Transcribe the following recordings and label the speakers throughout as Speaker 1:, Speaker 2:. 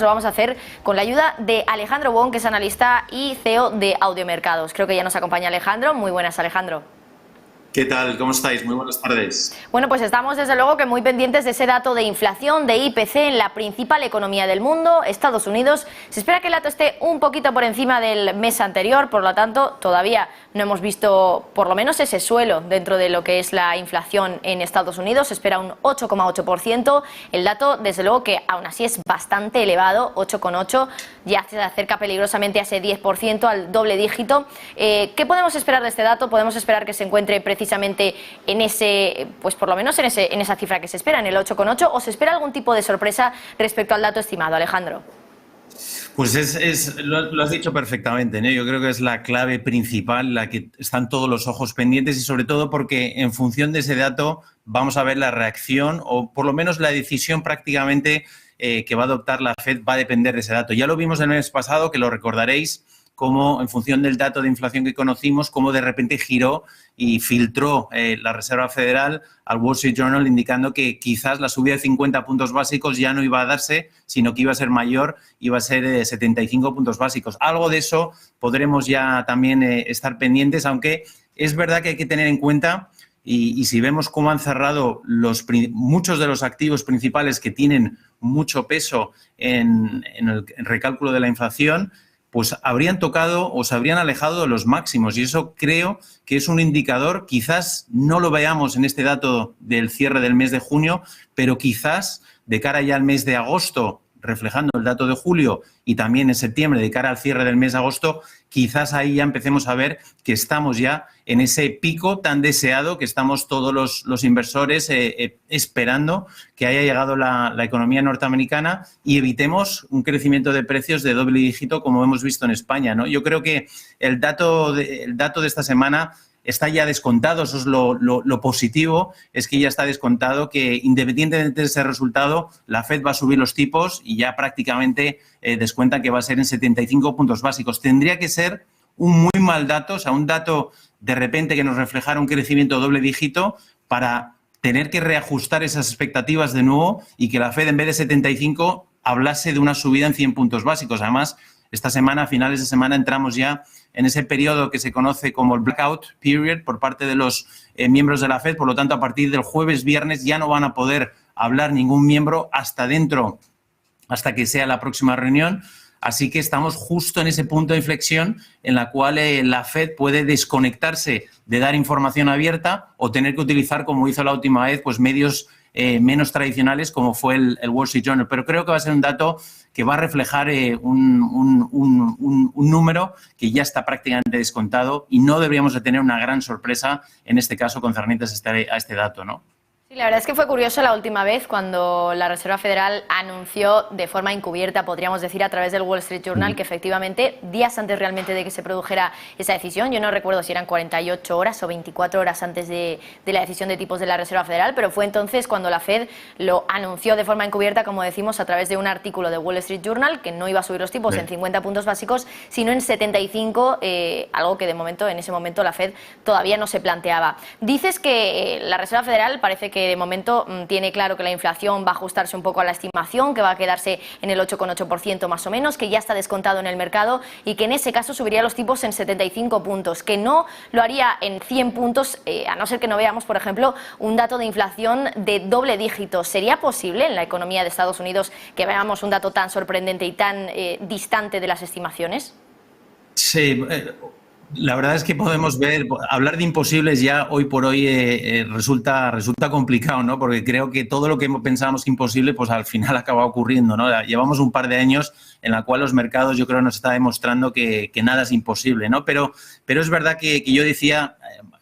Speaker 1: Lo vamos a hacer con la ayuda de Alejandro Wong, que es analista y CEO de Audiomercados. Creo que ya nos acompaña Alejandro. Muy buenas, Alejandro.
Speaker 2: ¿Qué tal? ¿Cómo estáis? Muy buenas tardes.
Speaker 1: Bueno, pues estamos desde luego que muy pendientes de ese dato de inflación, de IPC en la principal economía del mundo, Estados Unidos. Se espera que el dato esté un poquito por encima del mes anterior, por lo tanto todavía no hemos visto por lo menos ese suelo dentro de lo que es la inflación en Estados Unidos. Se espera un 8,8%. El dato, desde luego que aún así es bastante elevado, 8,8%, ya se acerca peligrosamente a ese 10%, al doble dígito. ¿Qué podemos esperar de este dato? Podemos esperar que se encuentre precisamente en ese, pues por lo menos en esa cifra que se espera, en el 8,8, o se espera algún tipo de sorpresa respecto al dato estimado, Alejandro.
Speaker 2: Pues lo has dicho perfectamente, ¿no? Yo creo que es la clave principal, la que están todos los ojos pendientes, y sobre todo porque en función de ese dato vamos a ver la reacción, o por lo menos la decisión prácticamente que va a adoptar la Fed va a depender de ese dato. Ya lo vimos el mes pasado, que lo recordaréis, cómo en función del dato de inflación que conocimos, cómo de repente giró y filtró la Reserva Federal al Wall Street Journal indicando que quizás la subida de 50 puntos básicos ya no iba a darse, sino que iba a ser mayor, iba a ser de 75 puntos básicos. Algo de eso podremos ya también estar pendientes, aunque es verdad que hay que tener en cuenta, y si vemos cómo han cerrado muchos de los activos principales que tienen mucho peso en el recálculo de la inflación, pues habrían tocado o se habrían alejado de los máximos, y eso creo que es un indicador. Quizás no lo veamos en este dato del cierre del mes de junio, pero quizás de cara ya al mes de agosto, reflejando el dato de julio, y también en septiembre de cara al cierre del mes de agosto, quizás ahí ya empecemos a ver que estamos ya en ese pico tan deseado que estamos todos los inversores esperando que haya llegado la economía norteamericana, y evitemos un crecimiento de precios de doble dígito como hemos visto en España, ¿no? Yo creo que el dato de esta semana está ya descontado. Eso es lo positivo, es que ya está descontado que independientemente de ese resultado, la Fed va a subir los tipos y ya prácticamente descuenta que va a ser en 75 puntos básicos. Tendría que ser un muy mal dato, o sea, un dato de repente que nos reflejara un crecimiento doble dígito para tener que reajustar esas expectativas de nuevo y que la Fed en vez de 75 hablase de una subida en 100 puntos básicos. Además, esta semana, a finales de semana, entramos ya en ese periodo que se conoce como el blackout period por parte de los miembros de la Fed. Por lo tanto, a partir del jueves, viernes, ya no van a poder hablar ningún miembro hasta que sea la próxima reunión. Así que estamos justo en ese punto de inflexión en la cual la Fed puede desconectarse de dar información abierta o tener que utilizar, como hizo la última vez, pues medios menos tradicionales como fue el Wall Street Journal. Pero creo que va a ser un dato que va a reflejar un número que ya está prácticamente descontado, y no deberíamos de tener una gran sorpresa en este caso concernientes a este dato, ¿no?
Speaker 1: Sí, la verdad es que fue curioso la última vez cuando la Reserva Federal anunció de forma encubierta, podríamos decir, a través del Wall Street Journal, que efectivamente días antes realmente de que se produjera esa decisión, yo no recuerdo si eran 48 horas o 24 horas antes de la decisión de tipos de la Reserva Federal, pero fue entonces cuando la Fed lo anunció de forma encubierta, como decimos, a través de un artículo de Wall Street Journal, que no iba a subir los tipos en 50 puntos básicos, sino en 75, algo que de momento, en ese momento, la Fed todavía no se planteaba. Dices que la Reserva Federal parece que de momento tiene claro que la inflación va a ajustarse un poco a la estimación, que va a quedarse en el 8,8% más o menos, que ya está descontado en el mercado y que en ese caso subiría los tipos en 75 puntos, que no lo haría en 100 puntos, a no ser que no veamos, por ejemplo, un dato de inflación de doble dígito. ¿Sería posible en la economía de Estados Unidos que veamos un dato tan sorprendente y tan distante de las estimaciones?
Speaker 2: Sí, la verdad es que podemos ver, hablar de imposibles ya hoy por hoy resulta complicado, ¿no? Porque creo que todo lo que pensábamos imposible, pues al final acaba ocurriendo, ¿no? Llevamos un par de años en la cual los mercados, yo creo, nos está demostrando que nada es imposible, ¿no? Pero es verdad que yo decía,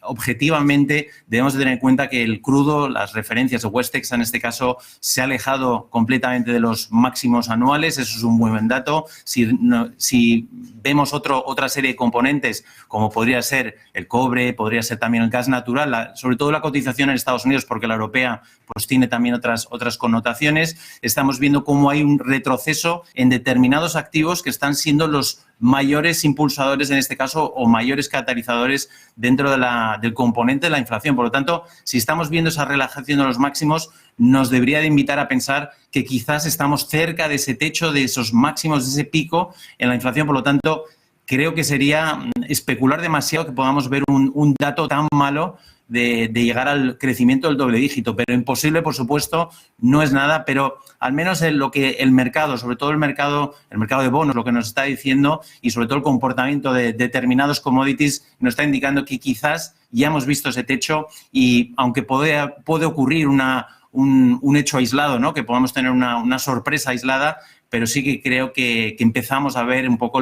Speaker 2: objetivamente debemos de tener en cuenta que el crudo, las referencias de West Texas en este caso, se ha alejado completamente de los máximos anuales. Eso es un muy buen dato. Si vemos otra serie de componentes, como podría ser el cobre, podría ser también el gas natural, sobre todo la cotización en Estados Unidos, porque la europea pues tiene también otras connotaciones, estamos viendo cómo hay un retroceso en determinados activos que están siendo los mayores impulsadores en este caso o mayores catalizadores dentro del componente de la inflación. Por lo tanto, si estamos viendo esa relajación de los máximos, nos debería de invitar a pensar que quizás estamos cerca de ese techo, de esos máximos, de ese pico en la inflación. Por lo tanto, creo que sería especular demasiado que podamos ver un dato tan malo de llegar al crecimiento del doble dígito, pero imposible, por supuesto, no es nada, pero al menos en lo que el mercado, sobre todo el mercado de bonos, lo que nos está diciendo y sobre todo el comportamiento de determinados commodities nos está indicando que quizás ya hemos visto ese techo y aunque puede ocurrir un hecho aislado, ¿no? Que podamos tener una sorpresa aislada, pero sí que creo que empezamos a ver un poco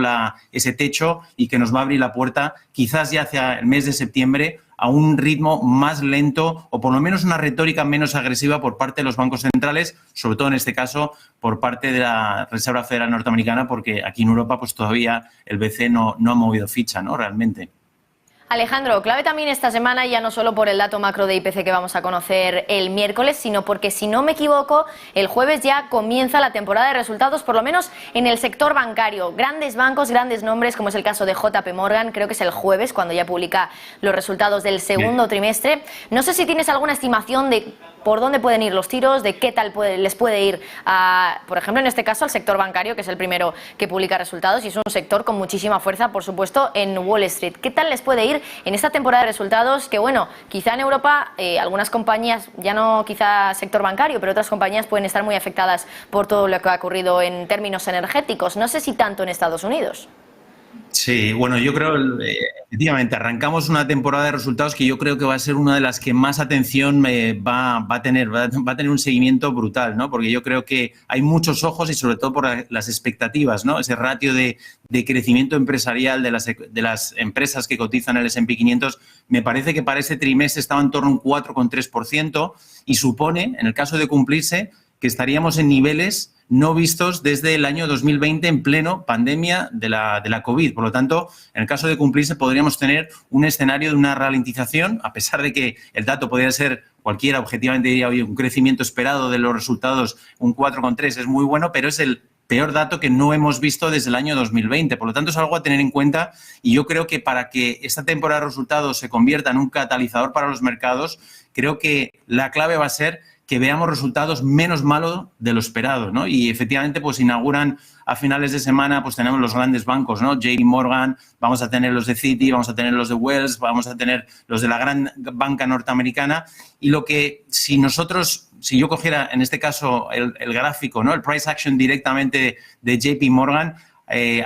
Speaker 2: ese techo y que nos va a abrir la puerta quizás ya hacia el mes de septiembre a un ritmo más lento o por lo menos una retórica menos agresiva por parte de los bancos centrales, sobre todo en este caso por parte de la Reserva Federal norteamericana, porque aquí en Europa pues todavía el BCE no ha movido ficha, ¿no? Realmente.
Speaker 1: Alejandro, clave también esta semana, ya no solo por el dato macro de IPC que vamos a conocer el miércoles, sino porque, si no me equivoco, el jueves ya comienza la temporada de resultados, por lo menos en el sector bancario. Grandes bancos, grandes nombres, como es el caso de JP Morgan, creo que es el jueves cuando ya publica los resultados del segundo trimestre. No sé si tienes alguna estimación de por dónde pueden ir los tiros, de qué tal les puede ir, por ejemplo, en este caso, al sector bancario, que es el primero que publica resultados y es un sector con muchísima fuerza, por supuesto, en Wall Street. ¿Qué tal les puede ir en esta temporada de resultados? Que, bueno, quizá en Europa algunas compañías, ya no quizá sector bancario, pero otras compañías pueden estar muy afectadas por todo lo que ha ocurrido en términos energéticos. No sé si tanto en Estados Unidos.
Speaker 2: Sí, bueno, yo creo, efectivamente, arrancamos una temporada de resultados que yo creo que va a ser una de las que más atención va a tener un seguimiento brutal, ¿no? Porque yo creo que hay muchos ojos y sobre todo por las expectativas, ¿no? Ese ratio de crecimiento empresarial de las empresas que cotizan el S&P 500, me parece que para ese trimestre estaba en torno a un 4,3% y supone, en el caso de cumplirse, que estaríamos en niveles no vistos desde el año 2020 en pleno pandemia de la COVID. Por lo tanto, en el caso de cumplirse, podríamos tener un escenario de una ralentización, a pesar de que el dato podría ser, cualquiera objetivamente diría, oye, un crecimiento esperado de los resultados, un 4,3 es muy bueno, pero es el peor dato que no hemos visto desde el año 2020. Por lo tanto, es algo a tener en cuenta y yo creo que para que esta temporada de resultados se convierta en un catalizador para los mercados, creo que la clave va a ser que veamos resultados menos malos de lo esperado, ¿no? Y efectivamente, pues inauguran a finales de semana, pues tenemos los grandes bancos, ¿no? JP Morgan, vamos a tener los de Citi, vamos a tener los de Wells, vamos a tener los de la gran banca norteamericana. Y lo que, si yo cogiera en este caso el gráfico, ¿no? El price action directamente de JP Morgan,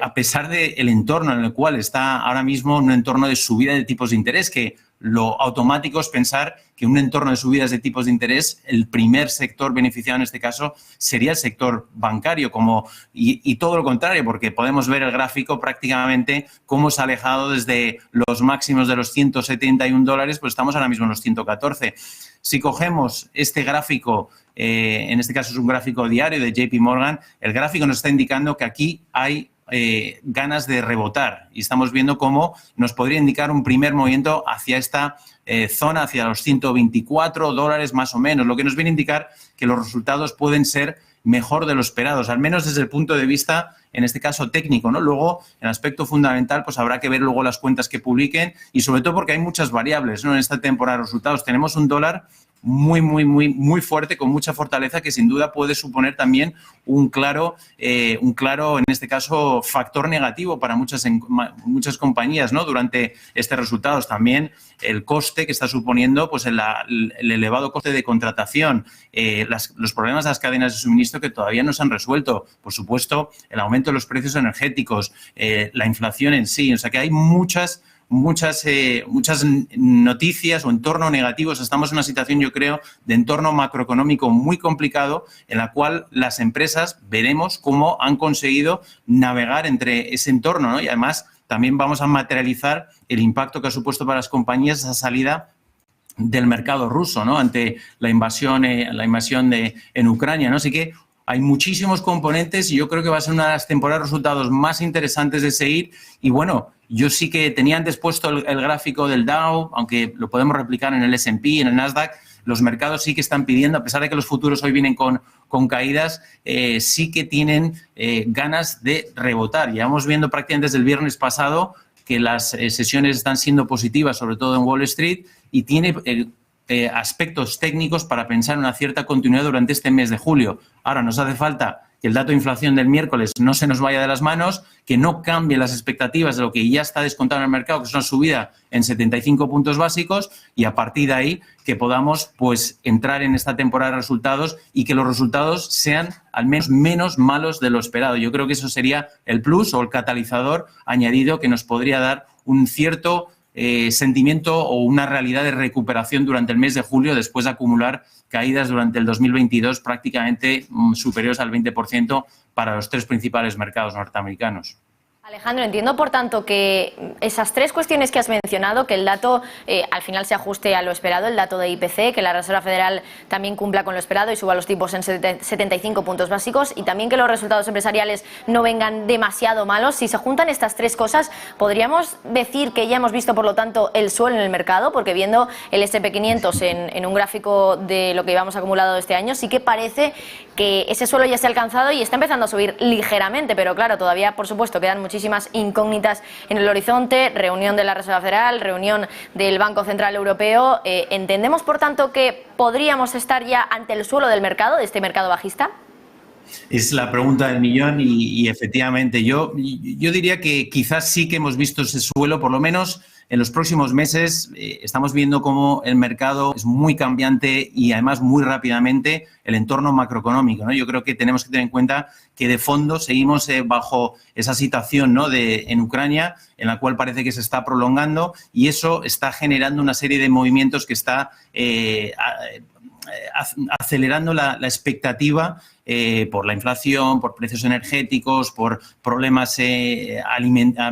Speaker 2: a pesar del entorno en el cual está ahora mismo, un entorno de subida de tipos de interés, que lo automático es pensar que en un entorno de subidas de tipos de interés, el primer sector beneficiado en este caso sería el sector bancario, y todo lo contrario, porque podemos ver el gráfico prácticamente cómo se ha alejado desde los máximos de los $171, pues estamos ahora mismo en los 114. Si cogemos este gráfico, en este caso es un gráfico diario de JP Morgan, el gráfico nos está indicando que aquí hay ganas de rebotar y estamos viendo cómo nos podría indicar un primer movimiento hacia esta zona, hacia los $124 más o menos, lo que nos viene a indicar que los resultados pueden ser mejor de lo esperados, al menos desde el punto de vista, en este caso, técnico, ¿no? Luego, en aspecto fundamental, pues habrá que ver luego las cuentas que publiquen y sobre todo porque hay muchas variables, ¿no? En esta temporada de resultados tenemos un dólar muy fuerte, con mucha fortaleza, que sin duda puede suponer también un claro, en este caso, factor negativo para muchas compañías, ¿no? Durante estos resultados. También el coste que está suponiendo, pues el elevado coste de contratación, los problemas de las cadenas de suministro que todavía no se han resuelto, por supuesto, el aumento de los precios energéticos, la inflación en sí. O sea que hay muchas noticias o entorno negativos. Estamos en una situación, yo creo, de entorno macroeconómico muy complicado, en la cual las empresas veremos cómo han conseguido navegar entre ese entorno, ¿no? Y además también vamos a materializar el impacto que ha supuesto para las compañías esa salida del mercado ruso, ¿no? Ante la invasión en Ucrania, ¿no? Así que hay muchísimos componentes y yo creo que va a ser una de las temporadas de resultados más interesantes de seguir. Y bueno, yo sí que tenía antes puesto el gráfico del Dow, aunque lo podemos replicar en el S&P, en el Nasdaq. los mercados sí que están pidiendo, a pesar de que los futuros hoy vienen con caídas, sí que tienen ganas de rebotar. Llevamos viendo prácticamente desde el viernes pasado que las sesiones están siendo positivas, sobre todo en Wall Street, y tiene aspectos técnicos para pensar en una cierta continuidad durante este mes de julio. Ahora nos hace falta que el dato de inflación del miércoles no se nos vaya de las manos, que no cambie las expectativas de lo que ya está descontado en el mercado, que es una subida en 75 puntos básicos, y a partir de ahí que podamos pues entrar en esta temporada de resultados y que los resultados sean al menos menos malos de lo esperado. Yo creo que eso sería el plus o el catalizador añadido que nos podría dar un cierto sentimiento o una realidad de recuperación durante el mes de julio después de acumular caídas durante el 2022 prácticamente superiores al 20% para los tres principales mercados norteamericanos.
Speaker 1: Alejandro, entiendo por tanto que esas tres cuestiones que has mencionado, que el dato al final se ajuste a lo esperado, el dato de IPC, que la Reserva Federal también cumpla con lo esperado y suba los tipos en 75 puntos básicos, y también que los resultados empresariales no vengan demasiado malos. Si se juntan estas tres cosas, ¿podríamos decir que ya hemos visto, por lo tanto, el suelo en el mercado? Porque viendo el S&P 500 en un gráfico de lo que llevamos acumulado este año, sí que parece que ese suelo ya se ha alcanzado y está empezando a subir ligeramente, pero claro, todavía, por supuesto, quedan muchísimas incógnitas en el horizonte, reunión de la Reserva Federal, reunión del Banco Central Europeo. ¿Entendemos, por tanto, que podríamos estar ya ante el suelo del mercado, de este mercado bajista?
Speaker 2: Es la pregunta del millón y efectivamente yo diría que quizás sí que hemos visto ese suelo, por lo menos en los próximos meses. Estamos viendo cómo el mercado es muy cambiante y además muy rápidamente el entorno macroeconómico, ¿no? Yo creo que tenemos que tener en cuenta que de fondo seguimos bajo esa situación, ¿no?, en Ucrania, en la cual parece que se está prolongando, y eso está generando una serie de movimientos que está acelerando la expectativa por la inflación, por precios energéticos, por problemas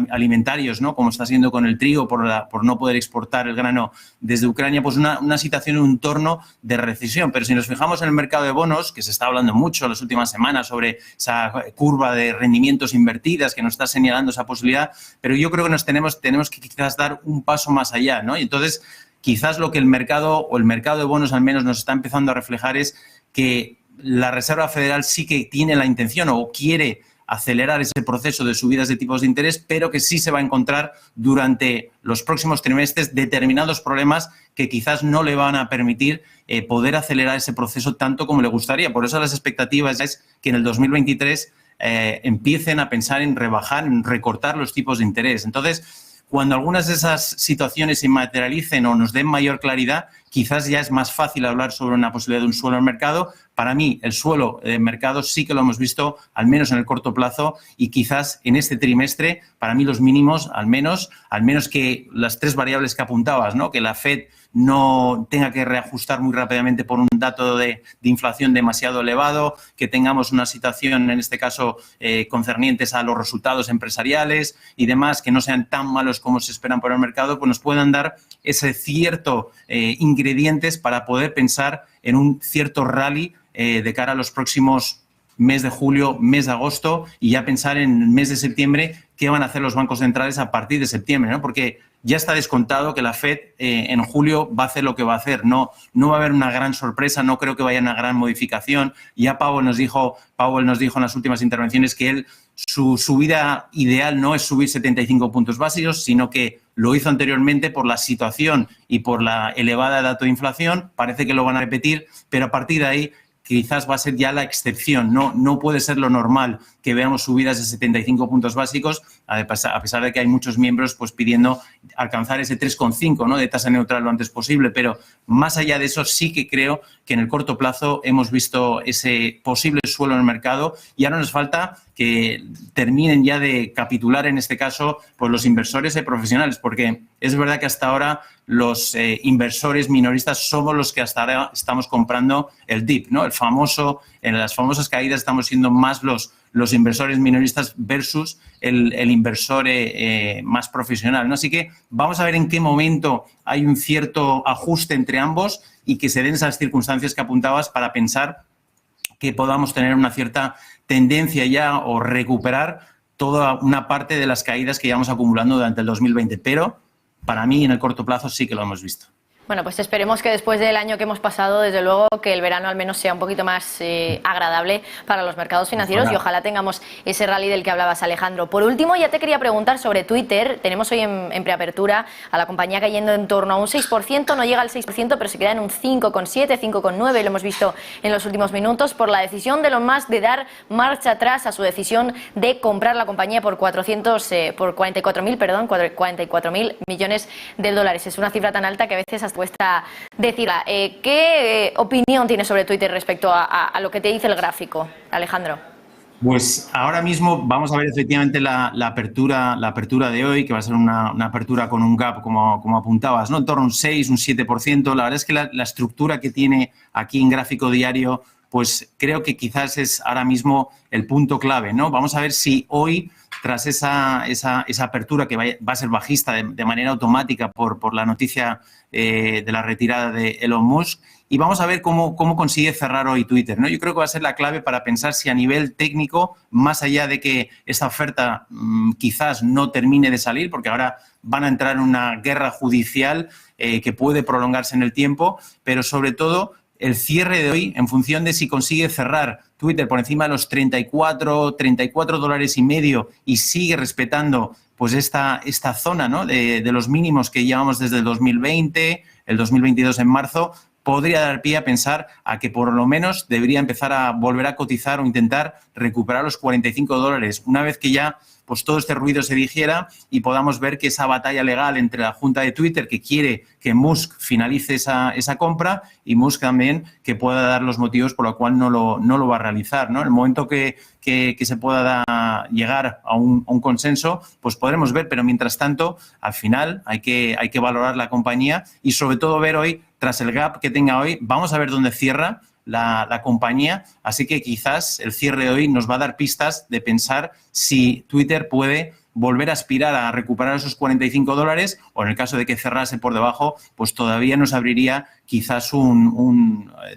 Speaker 2: alimentarios, ¿no?, como está siendo con el trigo, por no poder exportar el grano desde Ucrania, pues una situación, un entorno de recesión. Pero si nos fijamos en el mercado de bonos, que se está hablando mucho en las últimas semanas sobre esa curva de rendimientos invertidas que nos está señalando esa posibilidad, pero yo creo que tenemos que quizás dar un paso más allá, ¿no? Y entonces, quizás lo que el mercado, o el mercado de bonos al menos, nos está empezando a reflejar es que la Reserva Federal sí que tiene la intención o quiere acelerar ese proceso de subidas de tipos de interés, pero que sí se va a encontrar durante los próximos trimestres determinados problemas que quizás no le van a permitir poder acelerar ese proceso tanto como le gustaría. Por eso las expectativas es que en el 2023 empiecen a pensar en rebajar, en recortar los tipos de interés. Entonces, cuando algunas de esas situaciones se materialicen o nos den mayor claridad, quizás ya es más fácil hablar sobre una posibilidad de un suelo en el mercado. Para mí, el suelo de mercado sí que lo hemos visto, al menos en el corto plazo, y quizás en este trimestre, para mí los mínimos, al menos que las tres variables que apuntabas, ¿no?, que la Fed no tenga que reajustar muy rápidamente por un dato de inflación demasiado elevado, que tengamos una situación, en este caso, concernientes a los resultados empresariales y demás, que no sean tan malos como se esperan por el mercado, pues nos puedan dar ese cierto ingredientes para poder pensar en un cierto rally de cara a los próximos mes de julio, mes de agosto, y ya pensar en el mes de septiembre qué van a hacer los bancos centrales a partir de septiembre, ¿no? Porque ya está descontado que la Fed en julio va a hacer lo que va a hacer. No va a haber una gran sorpresa, no creo que vaya una gran modificación. Ya Powell nos dijo en las últimas intervenciones que su subida ideal no es subir 75 puntos básicos, sino que lo hizo anteriormente por la situación y por la elevada dato de inflación. Parece que lo van a repetir, pero a partir de ahí quizás va a ser ya la excepción. No puede ser lo normal que veamos subidas de 75 puntos básicos, a pesar de que hay muchos miembros pues pidiendo alcanzar ese 3,5, ¿no?, de tasa neutral lo antes posible. Pero más allá de eso, sí que creo que en el corto plazo hemos visto ese posible suelo en el mercado, y ahora nos falta que terminen ya de capitular, en este caso, pues los inversores profesionales, porque es verdad que hasta ahora los inversores minoristas somos los que hasta ahora estamos comprando el dip, ¿no? En las famosas caídas estamos siendo más los inversores minoristas versus el inversor más profesional, ¿no? Así que vamos a ver en qué momento hay un cierto ajuste entre ambos y que se den esas circunstancias que apuntabas para pensar que podamos tener una cierta tendencia ya o recuperar toda una parte de las caídas que llevamos acumulando durante el 2020. Pero para mí, en el corto plazo, sí que lo hemos visto.
Speaker 1: Bueno, pues esperemos que después del año que hemos pasado, desde luego, que el verano al menos sea un poquito más agradable para los mercados financieros y ojalá tengamos ese rally del que hablabas, Alejandro. Por último, ya te quería preguntar sobre Twitter. Tenemos hoy en preapertura a la compañía cayendo en torno a un 6%, no llega al 6%, pero se queda en un 5,7, 5,9, lo hemos visto en los últimos minutos, por la decisión de Elon Musk de dar marcha atrás a su decisión de comprar la compañía por 44.000 millones de dólares. Es una cifra tan alta que a veces hasta cuesta decirla. ¿Qué opinión tienes sobre Twitter respecto a lo que te dice el gráfico, Alejandro?
Speaker 2: Pues ahora mismo vamos a ver efectivamente la apertura de hoy, que va a ser una apertura con un gap, como apuntabas, ¿no? En torno a un 6, un 7%. La verdad es que la estructura que tiene aquí en gráfico diario, pues creo que quizás es ahora mismo el punto clave, ¿no? Vamos a ver si hoy, tras esa apertura que va a ser bajista de manera automática por la noticia de la retirada de Elon Musk, y vamos a ver cómo consigue cerrar hoy Twitter, ¿no? Yo creo que va a ser la clave para pensar si a nivel técnico, más allá de que esta oferta quizás no termine de salir, porque ahora van a entrar en una guerra judicial que puede prolongarse en el tiempo, pero sobre todo el cierre de hoy, en función de si consigue cerrar Twitter por encima de los 34 dólares y medio y sigue respetando pues esta zona, ¿no? de los mínimos que llevamos desde el 2020, el 2022 en marzo, podría dar pie a pensar a que por lo menos debería empezar a volver a cotizar o intentar recuperar los 45 dólares, una vez que ya pues todo este ruido se digiera y podamos ver que esa batalla legal entre la Junta de Twitter, que quiere que Musk finalice esa compra, y Musk también que pueda dar los motivos por los cuales no lo va a realizar, ¿no? En el momento que se pueda llegar a un consenso, pues podremos ver, pero mientras tanto, al final hay que valorar la compañía y sobre todo ver hoy, tras el gap que tenga hoy, vamos a ver dónde cierra la compañía, así que quizás el cierre de hoy nos va a dar pistas de pensar si Twitter puede volver a aspirar a recuperar esos 45 dólares o en el caso de que cerrase por debajo, pues todavía nos abriría quizás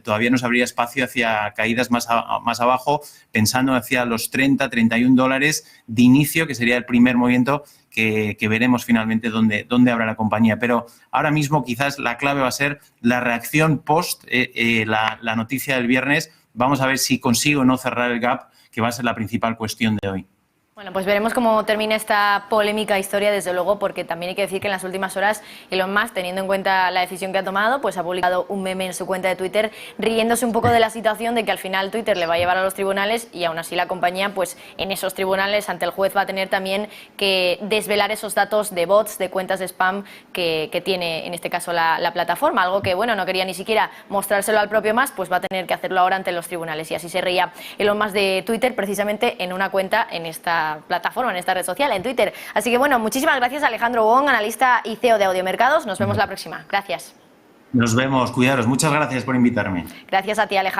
Speaker 2: todavía nos abriría espacio hacia caídas más abajo, pensando hacia los 31 dólares de inicio, que sería el primer movimiento que veremos finalmente dónde habrá la compañía. Pero ahora mismo quizás la clave va a ser la reacción post la noticia del viernes. Vamos a ver si consigo o no cerrar el gap, que va a ser la principal cuestión de hoy.
Speaker 1: Bueno, pues veremos cómo termina esta polémica historia, desde luego, porque también hay que decir que en las últimas horas Elon Musk, teniendo en cuenta la decisión que ha tomado, pues ha publicado un meme en su cuenta de Twitter riéndose un poco de la situación de que al final Twitter le va a llevar a los tribunales y aún así la compañía, pues en esos tribunales ante el juez va a tener también que desvelar esos datos de bots, de cuentas de spam que tiene en este caso la plataforma, algo que, bueno, no quería ni siquiera mostrárselo al propio Musk, pues va a tener que hacerlo ahora ante los tribunales, y así se reía Elon Musk de Twitter precisamente en una cuenta en esta plataforma, en esta red social, en Twitter. Así que bueno, muchísimas gracias, Alejandro Wong, analista y CEO de Audiomercados. Nos vemos la próxima. Gracias.
Speaker 2: Nos vemos, cuidaros. Muchas gracias por invitarme.
Speaker 1: Gracias a ti, Alejandro.